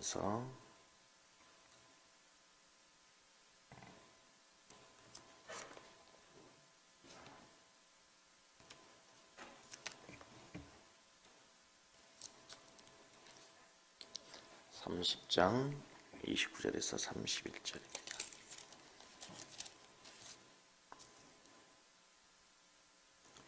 기도하면서 (30장) 29절에서 31절입니다.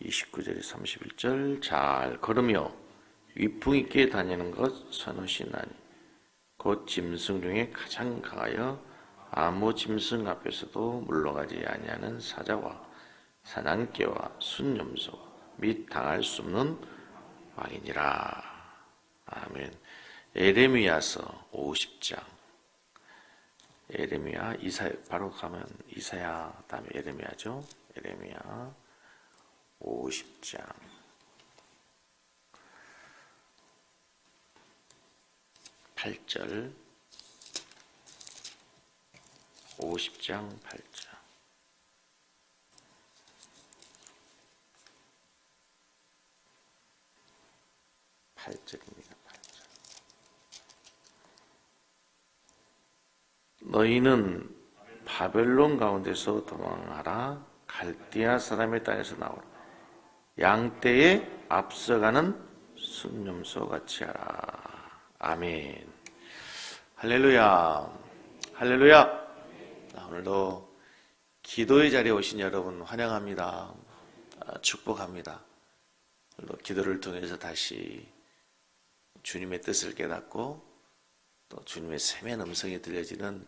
29절에 31절 잘 걸으며 위풍 있게 다니는 것 선하시나니 곧 짐승 중에 가장 강하여 아무 짐승 앞에서도 물러가지 아니하는 사자와 사냥개와 순념소 및 당할 수 없는 왕이니라. 아멘. 에레미야서 50장. 에레미야, 이사야, 바로 가면 이사야 다음에 에레미야죠. 에레미야 50장 8절. 50장 8절. 너희는 바벨론 가운데서 도망하라. 갈대아 사람의 땅에서 나오라. 양떼에 앞서가는 순념소 같이 하라. 아멘. 할렐루야. 할렐루야. 오늘도 기도의 자리에 오신 여러분 환영합니다. 축복합니다. 오늘도 기도를 통해서 다시 주님의 뜻을 깨닫고 또 주님의 세미한 음성이 들려지는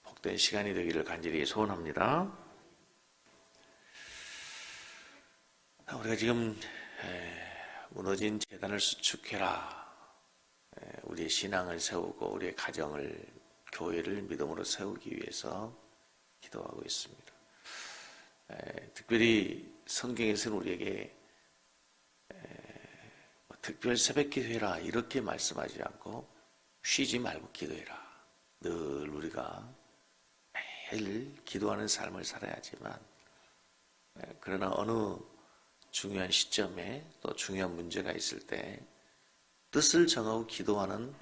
복된 시간이 되기를 간절히 소원합니다. 우리가 지금 무너진 재단을 수축해라. 우리의 신앙을 세우고 우리의 가정을, 교회를 믿음으로 세우기 위해서 기도하고 있습니다. 특별히 성경에서는 우리에게 특별 새벽 기도해라 이렇게 말씀하지 않고 쉬지 말고 기도해라. 늘 우리가 매일 기도하는 삶을 살아야지만, 그러나 어느 중요한 시점에 또 중요한 문제가 있을 때 뜻을 정하고 기도하는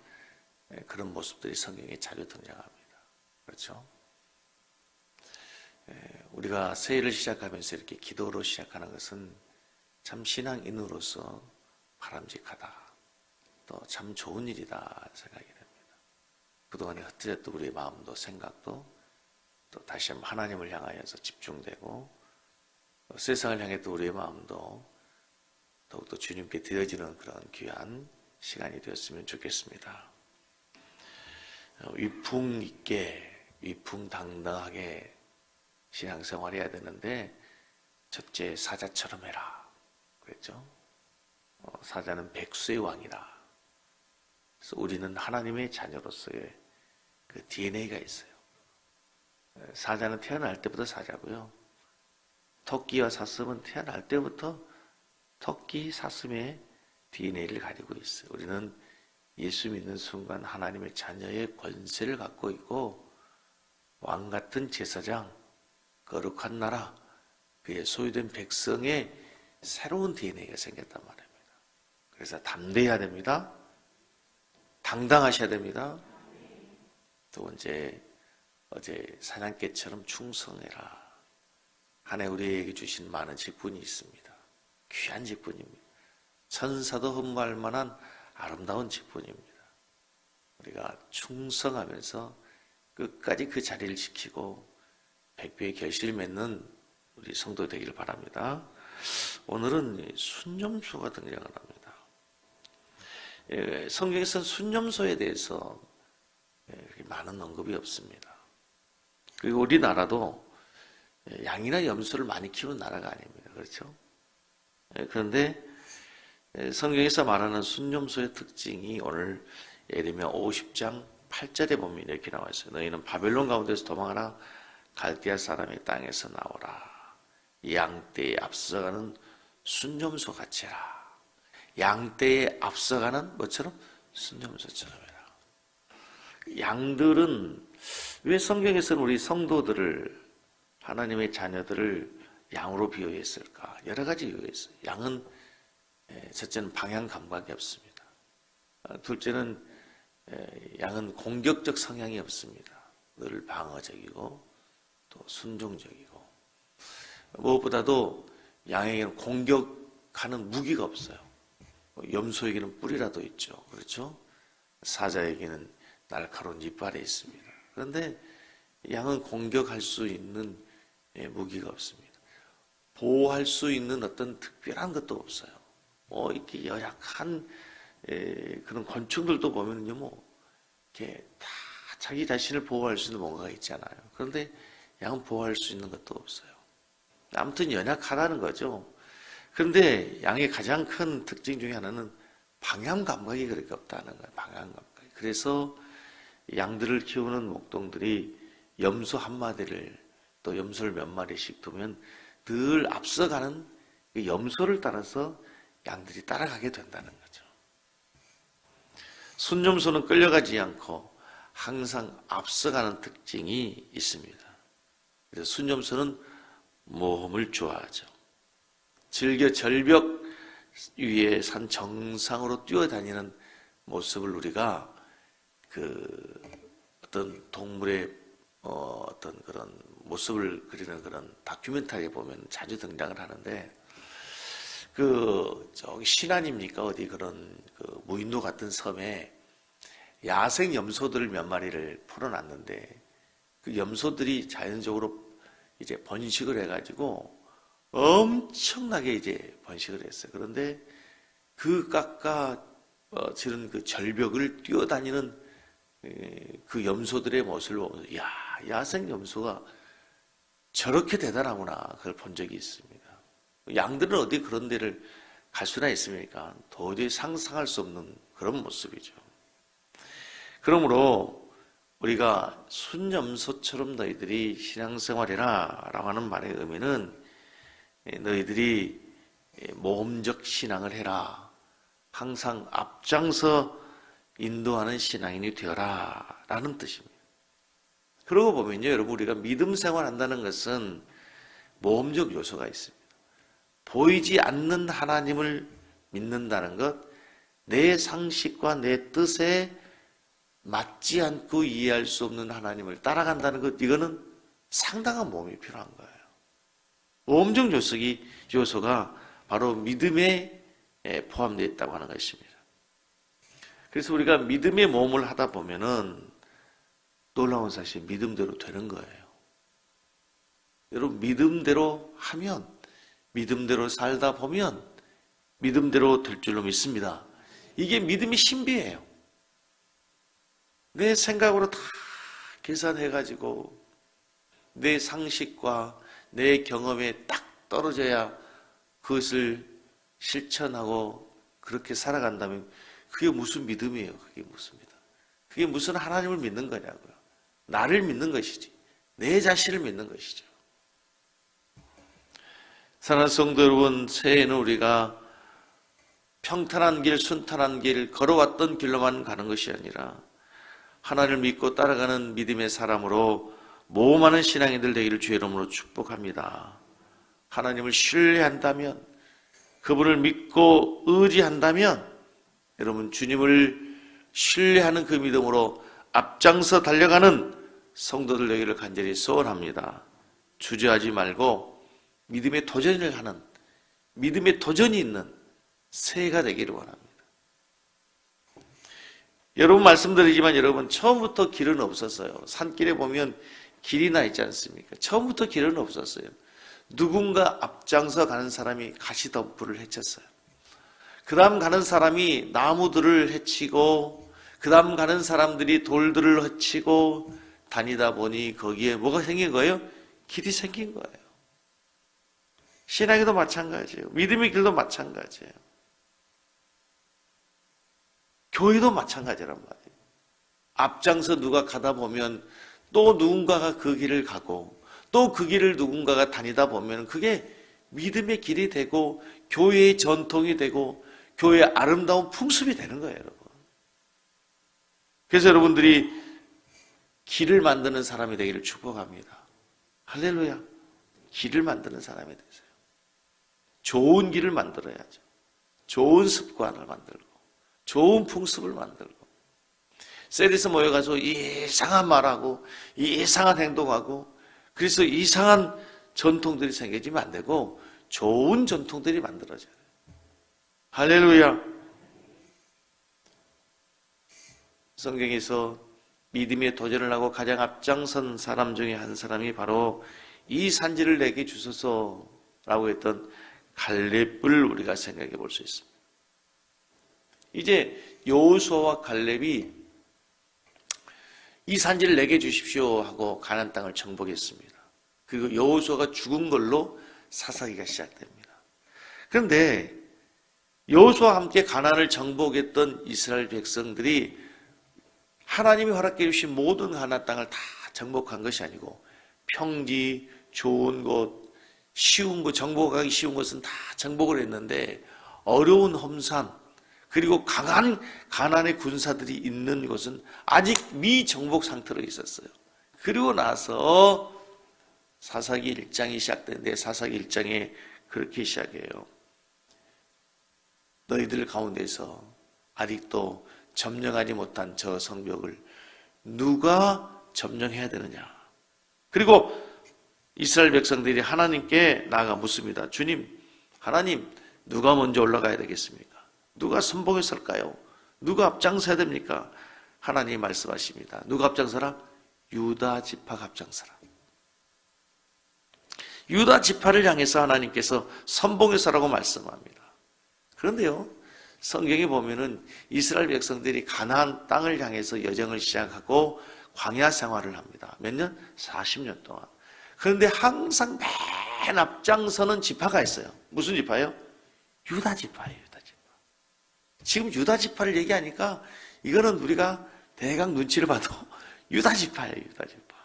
그런 모습들이 성경에 자주 등장합니다. 그렇죠? 우리가 새해를 시작하면서 이렇게 기도로 시작하는 것은 참 신앙인으로서 바람직하다, 또 참 좋은 일이다 생각이 됩니다. 그동안에 흩어졌던 우리의 마음도 생각도 또 다시 한번 하나님을 향하여서 집중되고, 세상을 향했던 우리의 마음도 더욱더 주님께 드려지는 그런 귀한 시간이 되었으면 좋겠습니다. 위풍 있게 위풍당당하게 신앙생활 해야 되는데 첫째 사자처럼 해라 그랬죠. 사자는 백수의 왕이다. 그래서 우리는 하나님의 자녀로서의 그 DNA가 있어요. 사자는 태어날 때부터 사자고요. 토끼와 사슴은 태어날 때부터 토끼, 사슴의 DNA를 가지고 있어요. 우리는 예수 믿는 순간 하나님의 자녀의 권세를 갖고 있고, 왕 같은 제사장, 거룩한 나라, 그의 소유된 백성의 새로운 DNA가 생겼단 말입니다. 그래서 담대해야 됩니다. 당당하셔야 됩니다. 두 번째, 어제 사냥개처럼 충성해라. 한 해 우리에게 주신 많은 직분이 있습니다. 귀한 직분입니다. 천사도 흠모할 만한 아름다운 직분입니다. 우리가 충성하면서 끝까지 그 자리를 지키고 백배의 결실을 맺는 우리 성도 되기를 바랍니다. 오늘은 순념소가 등장을 합니다. 성경에서는 순념소에 대해서 많은 언급이 없습니다. 그리고 우리나라도 양이나 염소를 많이 키우는 나라가 아닙니다. 그렇죠? 그런데 성경에서 말하는 순념소의 특징이 오늘 예레미야 50장 8절에 보면 이렇게 나와 있어요. 너희는 바벨론 가운데서 도망하라. 갈대아 사람의 땅에서 나오라. 양떼에 앞서가는 순념소 같이 해라. 양떼에 앞서가는 뭐처럼? 순념소처럼 해라. 양들은 왜 성경에서는 우리 성도들을, 하나님의 자녀들을 양으로 비유했을까? 여러 가지 이유가 있어요. 양은 첫째는 방향 감각이 없습니다. 둘째는 양은 공격적 성향이 없습니다. 늘 방어적이고 또 순종적이고 무엇보다도 양에게는 공격하는 무기가 없어요. 염소에게는 뿔이라도 있죠. 그렇죠? 사자에게는 날카로운 이빨이 있습니다. 그런데 양은 공격할 수 있는 무기가 없습니다. 보호할 수 있는 어떤 특별한 것도 없어요. 이렇게 열악한 그런 권충들도 보면요, 이렇게 다 자기 자신을 보호할 수 있는 뭔가가 있잖아요. 그런데 양은 보호할 수 있는 것도 없어요. 아무튼 연약하다는 거죠. 그런데 양의 가장 큰 특징 중에 하나는 방향 감각이 그렇게 없다는 거예요. 방향 감각. 그래서 양들을 키우는 목동들이 염소 한 마디를 또 염소를 몇 마리씩 두면 늘 앞서가는 그 염소를 따라서 양들이 따라가게 된다는 거죠. 순염소는 끌려가지 않고 항상 앞서가는 특징이 있습니다. 그래서 순염소는 모험을 좋아하죠. 즐겨 절벽 위에 산 정상으로 뛰어다니는 모습을 우리가 어떤 동물의 어떤 그런 모습을 그리는 그런 다큐멘터리에 보면 자주 등장을 하는데 저기 신안입니까? 어디 그런 무인도 같은 섬에 야생 염소들을 몇 마리를 풀어놨는데 그 염소들이 자연적으로 이제 번식을 해가지고 엄청나게 이제 번식을 했어요. 그런데 지른 그 절벽을 뛰어다니는 그 염소들의 모습을 보면서 야생 염소가 저렇게 대단하구나 그걸 본 적이 있습니다. 양들은 어디 그런 데를 갈 수나 있습니까? 도저히 상상할 수 없는 그런 모습이죠. 그러므로 우리가 순염소처럼 너희들이 신앙생활해라 라고 하는 말의 의미는 너희들이 모험적 신앙을 해라. 항상 앞장서 인도하는 신앙인이 되어라 라는 뜻입니다. 그러고 보면요, 여러분, 우리가 믿음 생활한다는 것은 모험적 요소가 있습니다. 보이지 않는 하나님을 믿는다는 것, 내 상식과 내 뜻에 맞지 않고 이해할 수 없는 하나님을 따라간다는 것, 이거는 상당한 모험이 필요한 거예요. 모험적 요소가 바로 믿음에 포함되어 있다고 하는 것입니다. 그래서 우리가 믿음의 모험을 하다 보면은 놀라운 사실, 믿음대로 되는 거예요. 여러분, 믿음대로 하면, 믿음대로 살다 보면 믿음대로 될 줄로 믿습니다. 이게 믿음의 신비예요. 내 생각으로 다 계산해가지고 내 상식과 내 경험에 딱 떨어져야 그것을 실천하고 그렇게 살아간다면 그게 무슨 믿음이에요? 그게 무슨 믿음? 그게 무슨 하나님을 믿는 거냐고요? 나를 믿는 것이지, 내 자신을 믿는 것이죠. 사랑하는 성도 여러분, 새해에는 우리가 평탄한 길, 순탄한 길, 걸어왔던 길로만 가는 것이 아니라 하나님을 믿고 따라가는 믿음의 사람으로 모험하는 신앙인들 되기를 주의 이름으로 축복합니다. 하나님을 신뢰한다면, 그분을 믿고 의지한다면 여러분, 주님을 신뢰하는 그 믿음으로 앞장서 달려가는 성도들 되기를 간절히 소원합니다. 주저하지 말고 믿음의 도전을 하는, 믿음의 도전이 있는 새해가 되기를 원합니다. 여러분, 말씀드리지만 여러분, 처음부터 길은 없었어요. 산길에 보면 길이 나 있지 않습니까? 처음부터 길은 없었어요. 누군가 앞장서 가는 사람이 가시덤불을 헤쳤어요. 그 다음 가는 사람이 나무들을 헤치고, 그 다음 가는 사람들이 돌들을 헤치고 다니다 보니 거기에 뭐가 생긴 거예요? 길이 생긴 거예요. 신앙에도 마찬가지예요. 믿음의 길도 마찬가지예요. 교회도 마찬가지란 말이에요. 앞장서 누가 가다 보면 또 누군가가 그 길을 가고 또 그 길을 누군가가 다니다 보면 그게 믿음의 길이 되고 교회의 전통이 되고 교회의 아름다운 풍습이 되는 거예요, 여러분. 그래서 여러분들이 길을 만드는 사람이 되기를 축복합니다. 할렐루야. 길을 만드는 사람이 되세요. 좋은 길을 만들어야죠. 좋은 습관을 만들고 좋은 풍습을 만들고 셋이서 모여가서 이상한 말하고 이상한 행동하고 그래서 이상한 전통들이 생겨지면 안 되고 좋은 전통들이 만들어져요. 할렐루야. 성경에서 믿음의 도전을 하고 가장 앞장선 사람 중에 한 사람이 바로 이 산지를 내게 주소서라고 했던 갈렙을 우리가 생각해 볼 수 있습니다. 이제 여호수아와 갈렙이 이 산지를 내게 주십시오 하고 가나안 땅을 정복했습니다. 그리고 여호수아가 죽은 걸로 사사기가 시작됩니다. 그런데 여호수아와 함께 가나안을 정복했던 이스라엘 백성들이 하나님이 허락해 주신 모든 가나안 땅을 다 정복한 것이 아니고 평지, 좋은 곳, 쉬운 곳, 정복하기 쉬운 것은 다 정복을 했는데 어려운 험산 그리고 강한 가나안의 군사들이 있는 곳은 아직 미정복 상태로 있었어요. 그리고 나서 사사기 1장이 시작되는데 사사기 1장에 그렇게 시작해요. 너희들 가운데서 아직도 점령하지 못한 저 성벽을 누가 점령해야 되느냐. 그리고 이스라엘 백성들이 하나님께 나아가 묻습니다. 주님, 하나님, 누가 먼저 올라가야 되겠습니까? 누가 선봉에 설까요? 누가 앞장서야 됩니까? 하나님이 말씀하십니다. 누가 앞장서라? 유다 지파가 앞장서라. 유다 지파를 향해서 하나님께서 선봉에 서라고 말씀합니다. 그런데요, 성경에 보면은 이스라엘 백성들이 가나안 땅을 향해서 여정을 시작하고 광야 생활을 합니다. 몇 년? 40년 동안. 그런데 항상 맨 앞장서는 지파가 있어요. 무슨 지파예요? 유다 지파예요. 유다 지파. 지금 유다 지파를 얘기하니까 이거는 우리가 대강 눈치를 봐도 유다 지파예요. 유다 지파.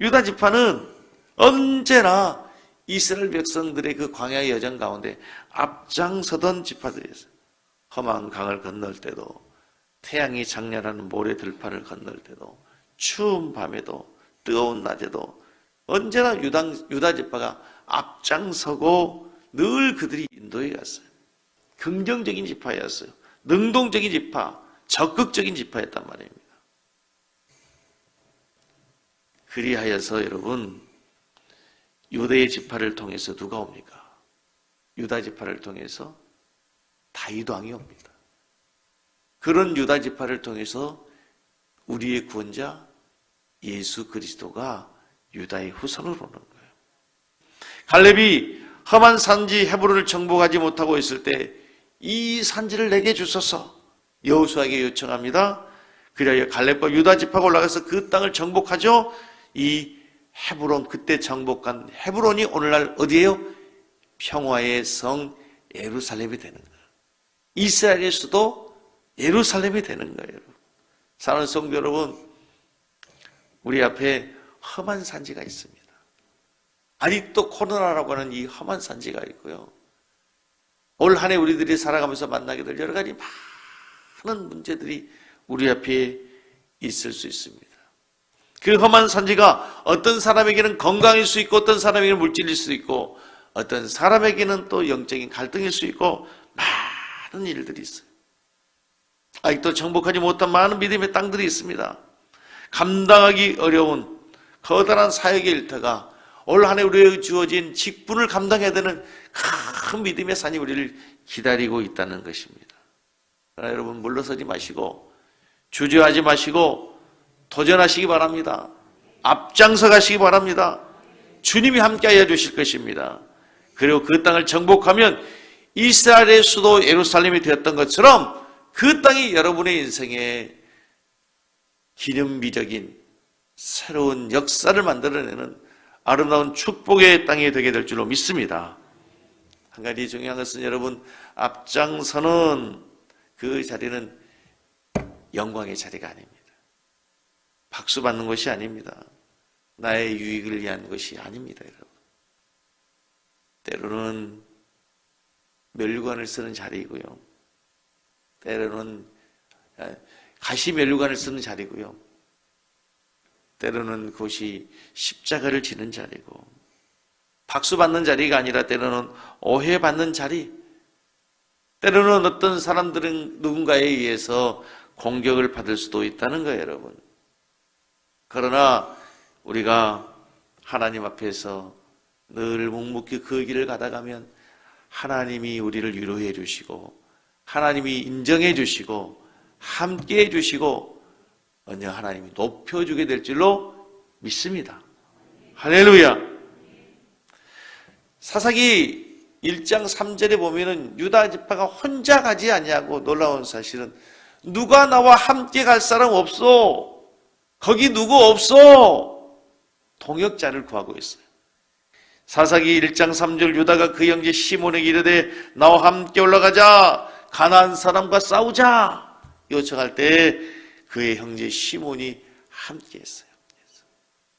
유다 지파는 언제나 이스라엘 백성들의 그 광야의 여정 가운데 앞장서던 지파들이었어요. 험한 강을 건널 때도, 태양이 장렬하는 모래 들판을 건널 때도, 추운 밤에도, 뜨거운 낮에도 언제나 유다 지파가 앞장서고 늘 그들이 인도해 갔어요. 긍정적인 지파였어요. 능동적인 지파, 적극적인 지파였단 말입니다. 그리하여서 여러분, 유다의 지파를 통해서 누가 옵니까? 유다 지파를 통해서 다윗 왕이 옵니다. 그런 유다 지파를 통해서 우리의 구원자 예수 그리스도가 유다의 후손으로 오는 거예요. 갈렙이 험한 산지 헤브론을 정복하지 못하고 있을 때 이 산지를 내게 주소서 여호수아에게 요청합니다. 그리하여 갈렙과 유다 지파가 올라가서 그 땅을 정복하죠. 이 헤브론, 그때 정복한 헤브론이 오늘날 어디예요? 평화의 성 예루살렘이 되는 거예요. 이스라엘의 수도 예루살렘이 되는 거예요. 사랑하는 성도 여러분, 우리 앞에 험한 산지가 있습니다. 아직도 코로나라고 하는 이 험한 산지가 있고요. 올 한 해 우리들이 살아가면서 만나게 될 여러 가지 많은 문제들이 우리 앞에 있을 수 있습니다. 그 험한 산지가 어떤 사람에게는 건강일 수 있고 어떤 사람에게는 물질일 수 있고 어떤 사람에게는 또 영적인 갈등일 수 있고 많은 일들이 있어요. 아직도 정복하지 못한 많은 믿음의 땅들이 있습니다. 감당하기 어려운 커다란 사역의 일터가 올 한 해 우리에게 주어진 직분을 감당해야 되는 큰 믿음의 산이 우리를 기다리고 있다는 것입니다. 그러나 여러분 물러서지 마시고 주저하지 마시고 도전하시기 바랍니다. 앞장서 가시기 바랍니다. 주님이 함께하여 주실 것입니다. 그리고 그 땅을 정복하면 이스라엘의 수도 예루살렘이 되었던 것처럼 그 땅이 여러분의 인생에 기념비적인 새로운 역사를 만들어내는 아름다운 축복의 땅이 되게 될 줄로 믿습니다. 한 가지 중요한 것은 여러분, 앞장서는 그 자리는 영광의 자리가 아닙니다. 박수 받는 것이 아닙니다. 나의 유익을 위한 것이 아닙니다, 여러분. 때로는 면류관을 쓰는 자리이고요. 때로는 가시 면류관을 쓰는 자리고요. 때로는 그것이 십자가를 지는 자리고, 박수 받는 자리가 아니라 때로는 오해받는 자리, 때로는 어떤 사람들은 누군가에 의해서 공격을 받을 수도 있다는 거예요, 여러분. 그러나 우리가 하나님 앞에서 늘 묵묵히 그 길을 가다가면 하나님이 우리를 위로해 주시고 하나님이 인정해 주시고 함께 해 주시고 언젠가 하나님이 높여주게 될 줄로 믿습니다. 할렐루야. 사사기 1장 3절에 보면은 유다 지파가 혼자 가지 아니하고 놀라운 사실은 누가 나와 함께 갈 사람 없어. 거기 누구 없어. 동역자를 구하고 있어요. 사사기 1장 3절 유다가 그 형제 시몬에게 이르되 나와 함께 올라가자. 가나안 사람과 싸우자. 요청할 때 그의 형제 시몬이 함께 했어요.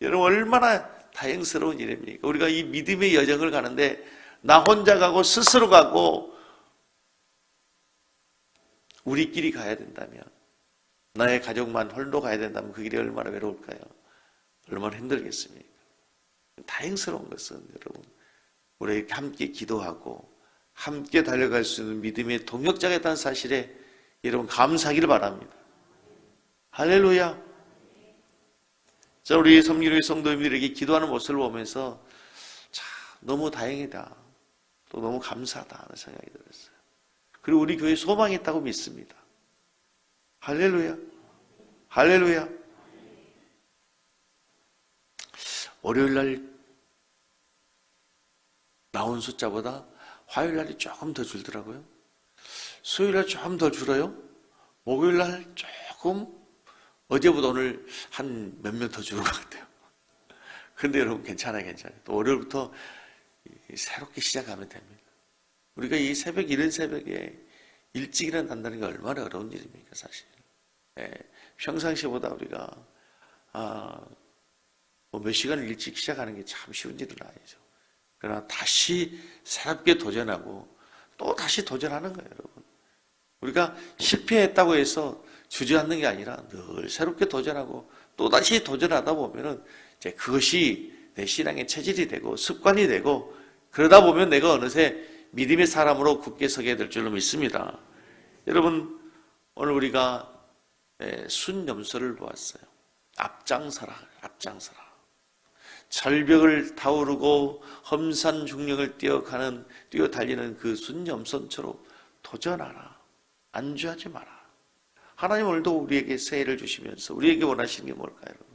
여러분 얼마나 다행스러운 일입니까? 우리가 이 믿음의 여정을 가는데 나 혼자 가고 스스로 가고 우리끼리 가야 된다면 나의 가족만 홀로 가야 된다면 그 길이 얼마나 외로울까요? 얼마나 힘들겠습니까? 다행스러운 것은 여러분 우리 함께 기도하고 함께 달려갈 수 있는 믿음의 동역자가 있다는 사실에 여러분 감사하기를 바랍니다. 할렐루야. 자, 우리 섬기는 성도님들에게 기도하는 모습을 보면서 참 너무 다행이다. 또 너무 감사하다 하는 생각이 들었어요. 그리고 우리 교회에 소망이 있다고 믿습니다. 할렐루야. 할렐루야. 월요일 날 나온 숫자보다 화요일 날이 조금 더 줄더라고요. 수요일 날 조금 더 줄어요. 목요일 날 조금 어제보다 오늘 한 몇 명 더 주는 것 같아요. 그런데 여러분 괜찮아요. 또 월요일부터 새롭게 시작하면 됩니다. 우리가 이 새벽 이른 새벽에 일찍 일어난다는 게 얼마나 어려운 일입니까 사실. 평상시보다 우리가 몇 시간을 일찍 시작하는 게 참 쉬운 일은 아니죠. 그러나 다시 새롭게 도전하고 또 다시 도전하는 거예요, 여러분. 우리가 실패했다고 해서 주저앉는 게 아니라 늘 새롭게 도전하고 또 다시 도전하다 보면은 이제 그것이 내 신앙의 체질이 되고 습관이 되고 그러다 보면 내가 어느새 믿음의 사람으로 굳게 서게 될 줄로 믿습니다. 여러분 오늘 우리가 순염소를 보았어요. 앞장서라. 절벽을 타오르고 험산 중력을 뛰어 달리는 그 순염소처럼 도전하라. 안주하지 마라. 하나님 오늘도 우리에게 새해를 주시면서 우리에게 원하시는 게 뭘까요, 여러분?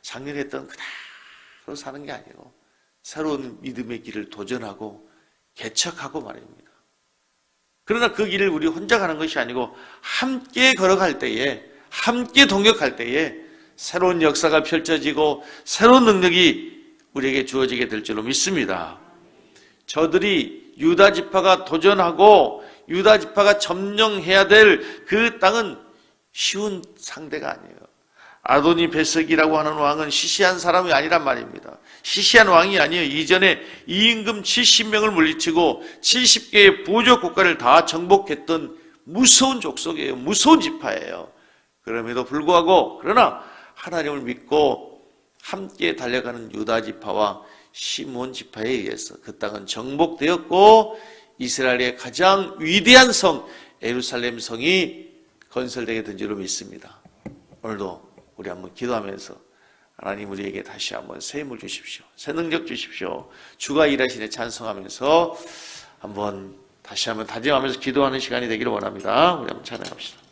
작년에 했던 그대로 사는 게 아니고 새로운 믿음의 길을 도전하고 개척하고 말입니다. 그러나 그 길을 우리 혼자 가는 것이 아니고 함께 걸어갈 때에 함께 동역할 때에 새로운 역사가 펼쳐지고 새로운 능력이 우리에게 주어지게 될 줄로 믿습니다. 저들이 유다 지파가 도전하고 유다 지파가 점령해야 될 그 땅은 쉬운 상대가 아니에요. 아도니 베석이라고 하는 왕은 시시한 사람이 아니란 말입니다. 시시한 왕이 아니에요. 이전에 이임금 70명을 물리치고 70개의 부족 국가를 다 정복했던 무서운 족속이에요. 무서운 지파예요. 그럼에도 불구하고 그러나 하나님을 믿고 함께 달려가는 유다 지파와 시몬 지파에 의해서 그 땅은 정복되었고 이스라엘의 가장 위대한 성 예루살렘 성이 건설되게 된 줄로 믿습니다. 오늘도 우리 한번 기도하면서 하나님 우리에게 다시 한번 새 힘을 주십시오. 새 능력 주십시오. 주가 일하시네 찬송하면서 한번 다시 한번 다짐하면서 기도하는 시간이 되기를 원합니다. 우리 한번 찬양합시다.